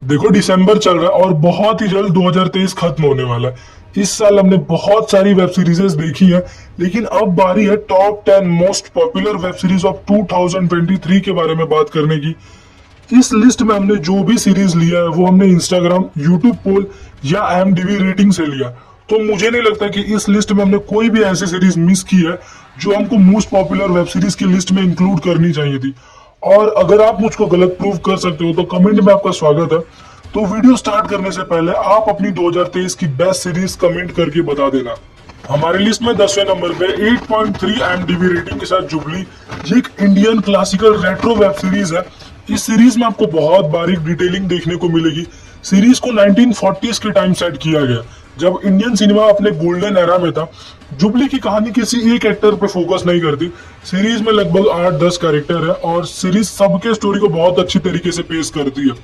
देखो दिसंबर चल रहा है और बहुत ही जल्द 2023 खत्म होने वाला है। इस साल हमने बहुत सारी वेब सीरीजेस देखी है, लेकिन अब बारी है top 10 most popular web series of 2023 के बारे में बात करने की। इस लिस्ट में हमने जो भी सीरीज लिया है वो हमने इंस्टाग्राम, यूट्यूब पोल या IMDb रेटिंग से लिया। तो मुझे नहीं लगता कि इस लिस्ट में हमने कोई भी ऐसी सीरीज मिस की है जो हमको मोस्ट पॉपुलर वेब सीरीज की लिस्ट में इंक्लूड करनी चाहिए थी। और अगर आप मुझको गलत प्रूव कर सकते हो तो कमेंट में आपका स्वागत है। तो वीडियो स्टार्ट करने से पहले आप अपनी 2023 की बेस्ट सीरीज कमेंट करके बता देना। हमारी लिस्ट में 10वें नंबर पे 8.3 IMDb रेटिंग के साथ जुबली। ये एक Indian classical retro web series है। इस सीरीज में आपको बहुत बारीक डिटेलिंग देखने को मिलेगी। सीरीज को 1940s के टाइम सेट किया गया, जब इंडियन सिनेमा अपने गोल्डन एरा में था। जुबली की कहानी किसी एक एक्टर पे फोकस नहीं करती। सीरीज में लगभग 8-10 कैरेक्टर है और सीरीज सबके स्टोरी को बहुत अच्छी तरीके से पेश करती है।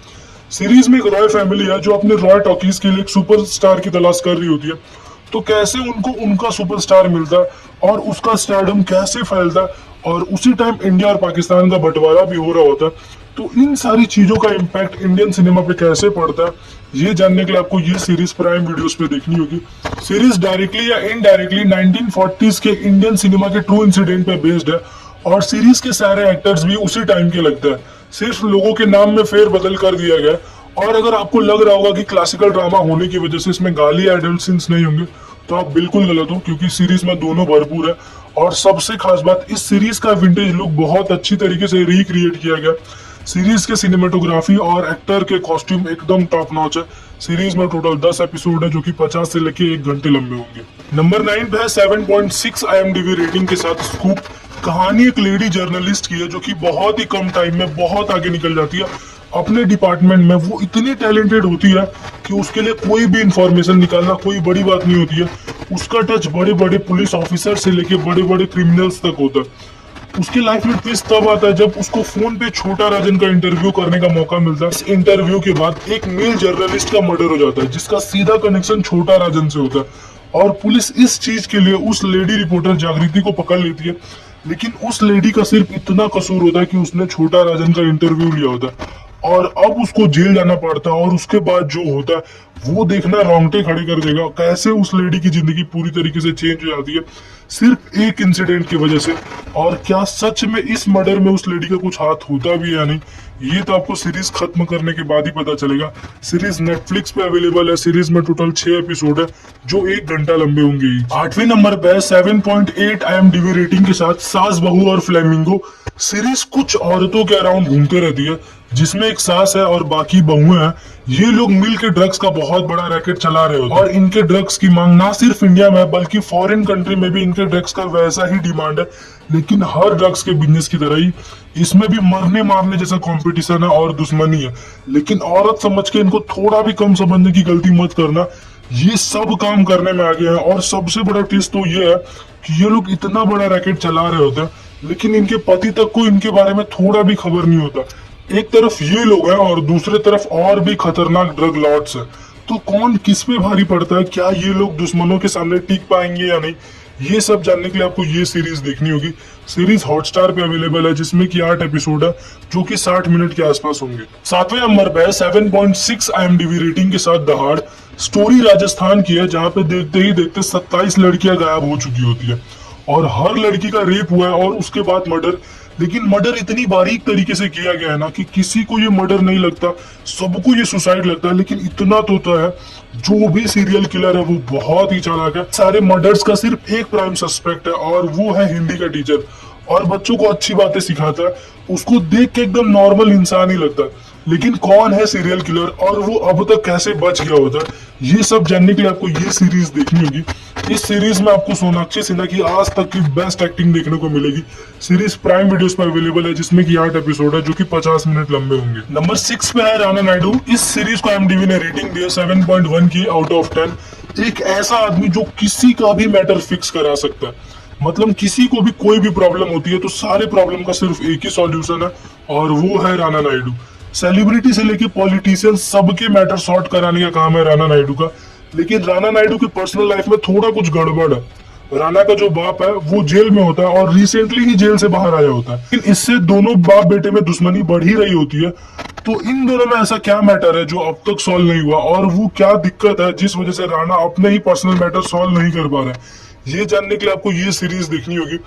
सीरीज में एक रॉय फैमिली है जो अपने रॉय टॉकीज के लिए एक सुपरस्टार की तलाश कर रही होती है। तो कैसे उनको उनका सुपरस्टार मिलता है और उसका स्टारडम कैसे फैलता है और उसी टाइम इंडिया और पाकिस्तान का बंटवारा भी हो रहा होता है। तो इन सारी चीजों का इम्पैक्ट इंडियन सिनेमा पे कैसे पड़ता है, ये जानने के लिए आपको ये सीरीज प्राइम वीडियोस पे देखनी होगी। सीरीज डायरेक्टली या इनडायरेक्टली 1940s के इंडियन सिनेमा के ट्रू इंसिडेंट पे बेस्ड है और सीरीज के सारे एक्टर्स भी उसी टाइम के लगते हैं। सिर्फ लोगों के नाम में फेर बदल कर दिया गया। और अगर आपको लग रहा होगा कि क्लासिकल ड्रामा होने की वजह से इसमें गाली या एडल्ट सीन्स नहीं होंगे, तो आप बिल्कुल गलत हो, क्योंकि सीरीज में दोनों भरपूर है। और सबसे खास बात, इस सीरीज का विंटेज लुक बहुत अच्छी तरीके से रिक्रिएट किया गया। सीरीज के सिनेमेटोग्राफी और एक्टर के कॉस्ट्यूम एकदम टॉप नॉच है। सीरीज में टोटल 10 एपिसोड है जो कि 50 से लेके 1 घंटे लंबे होंगे। नंबर 9 पे है 7.6 IMDb रेटिंग के साथ स्कूप। कहानी एक लेडी जर्नलिस्ट की है जो कि बहुत ही कम टाइम में बहुत आगे निकल जाती है। अपने डिपार्टमेंट में वो इतनी टैलेंटेड होती है कि उसके लिए कोई भी इंफॉर्मेशन निकालना कोई बड़ी बात नहीं होती है। उसका टच बड़े बड़े पुलिस ऑफिसर से लेके बड़े बड़े क्रिमिनल्स तक होता है। उसकी लाइफ में ट्विस्ट तब आता है जब उसको फोन पे छोटा राजन का इंटरव्यू करने का मौका मिलता है। इस इंटरव्यू के बाद एक मेल जर्नलिस्ट का मर्डर हो जाता है जिसका सीधा कनेक्शन छोटा राजन से होता है। और पुलिस इस चीज के लिए उस लेडी रिपोर्टर जागृति को पकड़ लेती है, लेकिन उस लेडी का सिर्फ इतना कसूर होता है कि उसने छोटा राजन का इंटरव्यू लिया होता है और अब उसको जेल जाना पड़ता है। और उसके बाद जो होता है वो देखना रोंगटे खड़े कर देगा। कैसे उस लेडी की जिंदगी पूरी तरीके से चेंज हो जाती है सिर्फ एक इंसिडेंट की वजह से। और क्या सच में इस मर्डर में उस लेडी का कुछ हाथ होता भी है या नहीं, ये तो आपको सीरीज खत्म करने के बाद ही पता चलेगा। सीरीज नेटफ्लिक्स पे अवेलेबल है। सीरीज में टोटल 6 एपिसोड है जो 1 घंटा लंबे होंगे। 8वें नंबर पे 7.8 IMDb रेटिंग के साथ सास बहू और फ्लेमिंगो। सीरीज कुछ औरतों के अराउंड घूमते रहती है जिसमें एक सास है और बाकी बहुएं हैं। ये लोग मिलकर ड्रग्स का बहुत बड़ा रैकेट चला रहे होते हैं और इनके ड्रग्स की मांग ना सिर्फ इंडिया में बल्कि फॉरेन कंट्री में भी इनके ड्रग्स का वैसा ही डिमांड है। लेकिन हर ड्रग्स के बिजनेस की तरह ही इसमें भी मरने मारने जैसा कंपटीशन है और दुश्मनी है। लेकिन औरत समझ के इनको थोड़ा भी कम समझने की गलती मत करना। ये सब काम करने में आगे है। और सबसे बड़ा ट्विस्ट तो ये है कि ये लोग इतना बड़ा रैकेट चला रहे होते हैं लेकिन इनके पति तक को इनके बारे में थोड़ा भी खबर नहीं होता। एक तरफ ये लोग हैं और दूसरे तरफ और भी खतरनाक ड्रग लॉर्ड्स हैं। तो कौन किस पे भारी पड़ता है, क्या ये लोग दुश्मनों के सामने टिक पाएंगे या नहीं, ये सब जानने के लिए आपको ये सीरीज देखनी होगी। सीरीज हॉटस्टार पे अवेलेबल है जिसमें कि 8 एपिसोड है जो कि 60 मिनट के आसपास होंगे। 7वें नंबर पे 7.6 IMDb रेटिंग के साथ दहाड़। स्टोरी राजस्थान की है जहाँ पे देखते ही देखते 27 लड़कियां गायब हो चुकी होती है और हर लड़की का रेप हुआ है और उसके बाद मर्डर। लेकिन मर्डर इतनी बारीक तरीके से किया गया है ना कि किसी को ये मर्डर नहीं लगता, सबको ये सुसाइड लगता है। लेकिन इतना तो होता है जो भी सीरियल किलर है वो बहुत ही चालाक है। सारे मर्डर्स का सिर्फ एक प्राइम सस्पेक्ट है और वो है हिंदी का टीचर। और बच्चों को अच्छी बातें सिखाता है। उसको देख के एकदम नॉर्मल इंसान ही लगता है। लेकिन कौन है सीरियल किलर और वो अब तक कैसे बच गया होता है, ये सब जानने के लिए आपको ये सीरीज देखनी होगी। इस सीरीज में आपको सोनाक्षी सिन्हा की आज तक की बेस्ट एक्टिंग देखने को मिलेगी। सीरीज प्राइम वीडियोस पर अवेलेबल है जिसमें कि 8 एपिसोड है जो कि 50 मिनट लंबे होंगे। नंबर 6 पे है राणा नायडू। इस सीरीज को IMDb ने रेटिंग दी है 7.1 की आउट ऑफ 10। एक ऐसा आदमी जो किसी का भी मैटर फिक्स करा सकता है। मतलब किसी को भी कोई भी प्रॉब्लम होती है तो सारे प्रॉब्लम का सिर्फ एक ही सॉल्यूशन है और वो है राणा नायडू। सेलिब्रिटी से लेके पॉलिटिशियन सबके मैटर सॉर्ट कराने का काम है राणा नायडू का। लेकिन राणा नायडू की पर्सनल लाइफ में थोड़ा कुछ गड़बड़ है। राणा का जो बाप है वो जेल में होता है और रिसेंटली ही जेल से बाहर आया होता है, लेकिन इससे दोनों बाप बेटे में दुश्मनी बढ़ ही रही होती है। तो इन दोनों में ऐसा क्या मैटर है जो अब तक सॉल्व नहीं हुआ, और वो क्या दिक्कत है जिस वजह से राणा अपने ही पर्सनल मैटर सॉल्व नहीं कर पा रहा है, ये जानने के लिए आपको ये सीरीज देखनी होगी।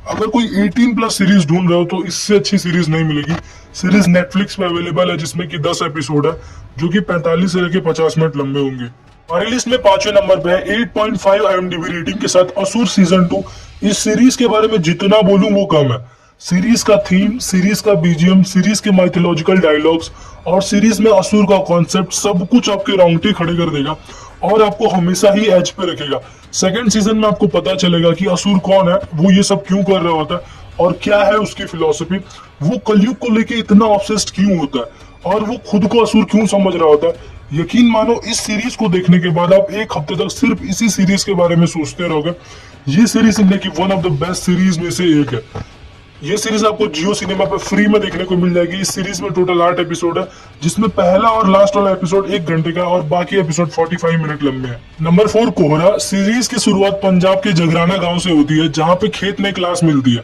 अगर कोई 18+ सीरीज ढूंढ रहे हो तो इससे अच्छी सीरीज नहीं मिलेगी। सीरीज नेटफ्लिक्स पे अवेलेबल है जिसमें कि 10 एपिसोड है जो कि 45 से लेकर 50 मिनट लंबे होंगे। हमारी लिस्ट में 5वें नंबर पे है 8.5 IMDb रेटिंग के साथ असुर सीजन 2। इस सीरीज के बारे में जितना बोलूं वो कम है। सीरीज का थीम, सीरीज का बीजीएम, सीरीज के माइथोलॉजिकल डायलॉग्स और सीरीज में असुर का कॉन्सेप्ट सब कुछ आपके रोंगटे खड़े कर देगा और आपको हमेशा ही एज पे रखेगा। सेकंड सीजन में आपको पता चलेगा कि असुर कौन है, वो ये सब क्यों कर रहा होता है और क्या है उसकी फिलॉसफी, वो कलयुग को लेके इतना ऑब्सेस्ड क्यों होता है और वो खुद को असुर क्यों समझ रहा होता है। यकीन मानो इस सीरीज को देखने के बाद आप एक हफ्ते तक सिर्फ इसी सीरीज के बारे में सोचते रहोगे। ये सीरीज इंडिया की one of the best series में से एक है। ये सीरीज आपको जियो सिनेमा पे फ्री में देखने को मिल जाएगी। इस सीरीज में टोटल 8 एपिसोड है जिसमें पहला और लास्ट वाला एपिसोड 1 घंटे का और बाकी एपिसोड 45 मिनट लंबे हैं। नंबर 4 कोहरा। सीरीज की शुरुआत पंजाब के जगराना गांव से होती है जहां पे खेत में क्लास मिलती है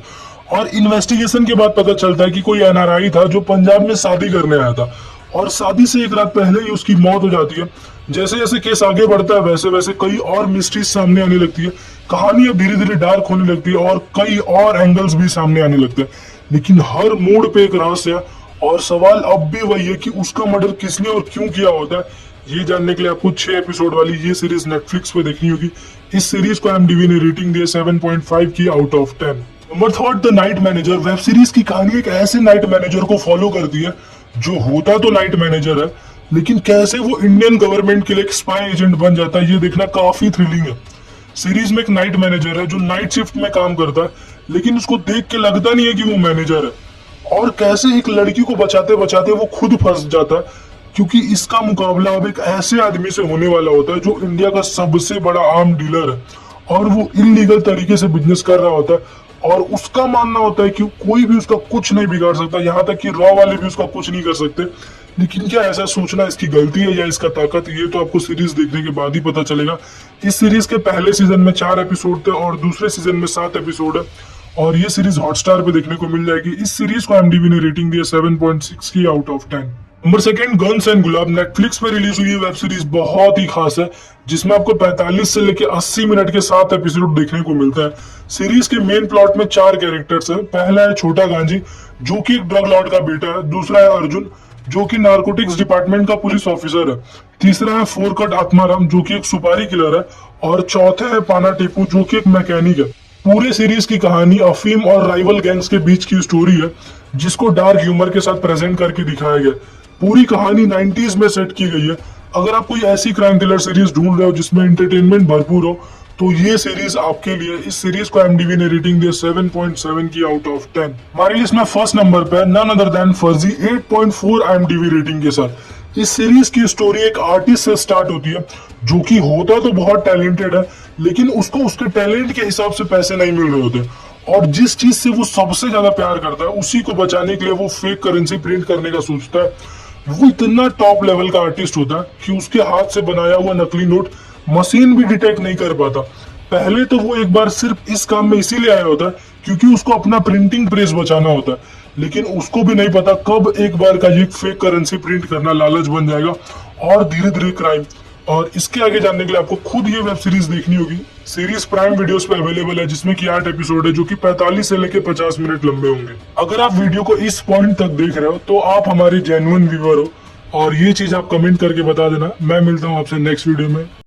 और इन्वेस्टिगेशन के बाद पता चलता है कि कोई एनआरआई था जो पंजाब में शादी करने आया था और शादी से एक रात पहले ही उसकी मौत हो जाती है। जैसे जैसे केस आगे बढ़ता है वैसे वैसे कई और मिस्ट्रीज सामने आने लगती है। कहानी अब धीरे धीरे डार्क होने लगती है और कई और एंगल्स भी सामने आने लगते हैं, लेकिन हर मोड़ पे एक रहस्य है और सवाल अब भी वही है कि उसका मर्डर किसने और क्यों किया होता है। ये जानने के लिए आपको 6 एपिसोड वाली ये सीरीज नेटफ्लिक्स पे देखनी होगी। इस सीरीज को IMDb ने रेटिंग दी 7.5 की out of 10। Number 3 the night manager. Web series की कहानी एक ऐसे नाइट मैनेजर को फॉलो करती है जो होता तो नाइट मैनेजर है, लेकिन कैसे वो इंडियन गवर्नमेंट के लिए एक स्पाई एजेंट बन जाता है ये देखना काफी थ्रिलिंग है। सीरीज में एक नाइट मैनेजर है जो नाइट शिफ्ट में काम करता है, लेकिन उसको देख के लगता नहीं है कि वो मैनेजर है, और कैसे एक लड़की को बचाते बचाते वो खुद फंस जाता है क्योंकि इसका मुकाबला अब एक ऐसे आदमी से होने वाला होता है जो इंडिया का सबसे बड़ा आर्म डीलर है और वो इलीगल तरीके से बिजनेस कर रहा होता है और उसका मानना होता है कि कोई भी उसका कुछ नहीं बिगाड़ सकता, यहाँ तक कि रॉ वाले भी उसका कुछ नहीं कर सकते। लेकिन क्या ऐसा सोचना इसकी गलती है या इसका ताकत, ये तो आपको सीरीज देखने के बाद ही पता चलेगा। इस सीरीज के पहले सीजन में 4 एपिसोड थे और दूसरे सीजन में 7 एपिसोड है और ये सीरीज हॉटस्टार पे देखने को मिल जाएगी। इस सीरीज को IMDb ने रेटिंग दी है 7.6 की out of 10। Number 2 guns and gulab. Netflix पे रिलीज हुई वेब सीरीज बहुत ही खास है जिसमें आपको 45 से लेकर 80 मिनट के 7 एपिसोड देखने को मिलता है। सीरीज के मेन प्लॉट में 4 कैरेक्टर्स है। पहला है छोटा गांजी जो कि एक ड्रग लॉर्ड का बेटा है। दूसरा है अर्जुन जो कि नारकोटिक्स डिपार्टमेंट का पुलिस ऑफिसर है। तीसरा है फोरकट आत्माराम जो कि एक सुपारी किलर है और चौथे है पाना टीपू जो कि एक मैकेनिक है। पूरे सीरीज की कहानी अफीम और राइवल गैंग्स के बीच की स्टोरी है जिसको डार्क ह्यूमर के साथ प्रेजेंट करके दिखाया गया। पूरी कहानी 90s में सेट की गई है। अगर आप कोई ऐसी क्राइम थ्रिलर सीरीज ढूंढ रहे हो जिसमें एंटरटेनमेंट भरपूर हो तो ये सीरीज आपके लिए। इस सीरीज को IMDb ने रेटिंग दी 7.7 की आउट ऑफ 10। हमारी लिस्ट में फर्स्ट नंबर पे नन अदर देन फर्जी 8.4 IMDb रेटिंग के साथ। इस सीरीज की स्टोरी एक आर्टिस्ट से स्टार्ट होती है जो कि होता तो बहुत टैलेंटेड है, लेकिन उसको उसके टैलेंट के हिसाब से पैसे नहीं मिल रहे होते और जिस चीज से वो सबसे ज्यादा प्यार करता है उसी को बचाने के लिए वो फेक करेंसी प्रिंट करने का सोचता है। वो इतना टॉप लेवल का आर्टिस्ट होता है कि उसके हाथ से बनाया हुआ नकली नोट मशीन भी डिटेक्ट नहीं कर पाता। पहले तो वो एक बार सिर्फ इस काम में इसीलिए आया होता है क्योंकि उसको अपना प्रिंटिंग प्रेस बचाना होता है, लेकिन उसको भी नहीं पता कब एक बार का ये फेक करेंसी प्रिंट करना लालच बन जाएगा और धीरे धीरे क्राइम। और इसके आगे जानने के लिए आपको खुद ये वेब सीरीज देखनी होगी। सीरीज प्राइम वीडियोस पे अवेलेबल है जिसमें कि 8 एपिसोड है जो कि 45 से लेकर 50 मिनट लंबे होंगे। अगर आप वीडियो को इस पॉइंट तक देख रहे हो तो आप हमारे जेन्युइन व्यूअर हो और ये चीज आप कमेंट करके बता देना। मैं मिलता हूँ आपसे नेक्स्ट वीडियो में।